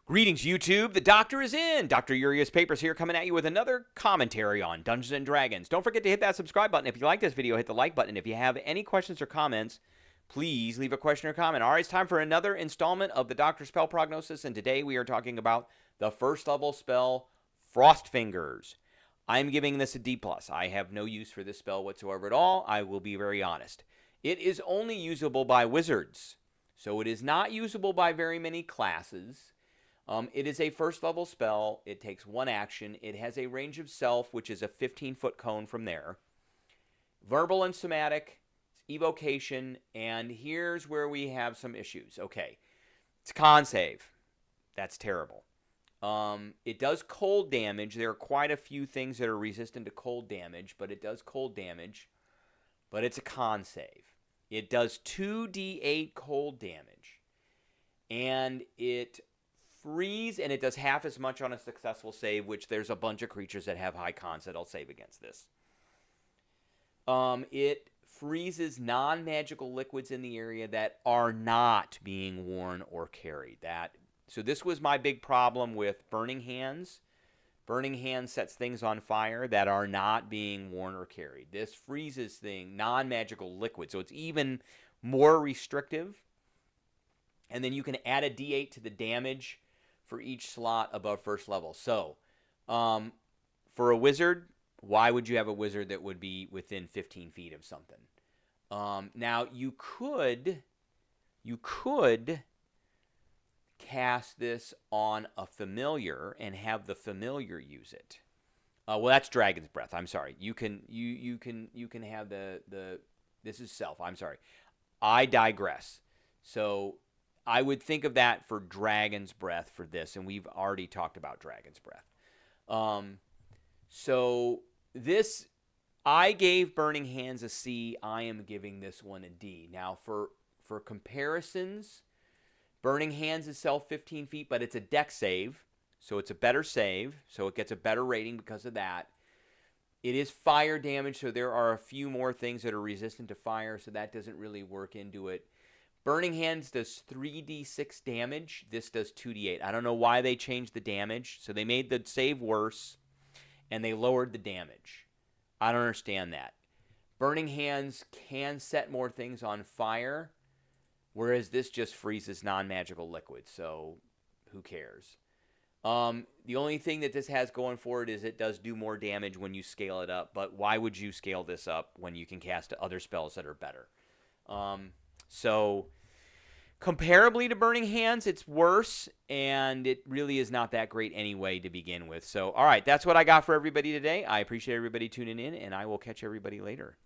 Greetings, YouTube. The Doctor is in. Dr. Urias Papers here, coming at you with another commentary on Dungeons and Dragons. Don't forget to hit that subscribe button. If you like this video, hit the like button. If you have any questions or comments, please leave a question or comment. All right, it's time for another installment of the Doctor Spell Prognosis, and today we are talking about the first level spell, Frost Fingers. I'm giving this a D+. I have no use for this spell whatsoever at all. I will be very honest. It is only usable by wizards, so it is not usable by very many classes. It is a first level spell. It takes one action. It has a range of self, which is a 15-foot cone from there. Verbal and somatic, evocation, and here's where we have some issues. Okay, it's con save. That's terrible. It does cold damage. There are quite a few things that are resistant to cold damage, but it does cold damage. But it's a con save. It does 2d8 cold damage. And it freeze, and it does half as much on a successful save, which there's a bunch of creatures that have high cons that'll save against this. It freezes non-magical liquids in the area that are not being worn or carried. So this was my big problem with Burning Hands. Burning Hands sets things on fire that are not being worn or carried. This freezes non-magical liquid, so it's even more restrictive. And then you can add a d8 to the damage for each slot above first level. So, for a wizard, why would you have a wizard that would be within 15 feet of something? Now, you could cast this on a familiar and have the familiar use it. Well, that's Dragon's Breath. I'm sorry. You can have the this is self. I'm sorry. I digress. So I would think of that for Dragon's Breath for this, and we've already talked about Dragon's Breath. So this, I gave Burning Hands a C. I am giving this one a D. Now, for comparisons, Burning Hands is self 15 feet, but it's a dex save, so it's a better save, so it gets a better rating because of that. It is fire damage, so there are a few more things that are resistant to fire, so that doesn't really work into it. Burning Hands does 3d6 damage. This does 2d8. I don't know why they changed the damage. So they made the save worse, and they lowered the damage. I don't understand that. Burning Hands can set more things on fire, whereas this just freezes non-magical liquids, so who cares? The only thing that this has going for it is it does do more damage when you scale it up, but why would you scale this up when you can cast other spells that are better? So comparably to Burning Hands, it's worse, and it really is not that great anyway to begin with. So, all right, that's what I got for everybody today. I appreciate everybody tuning in, and I will catch everybody later.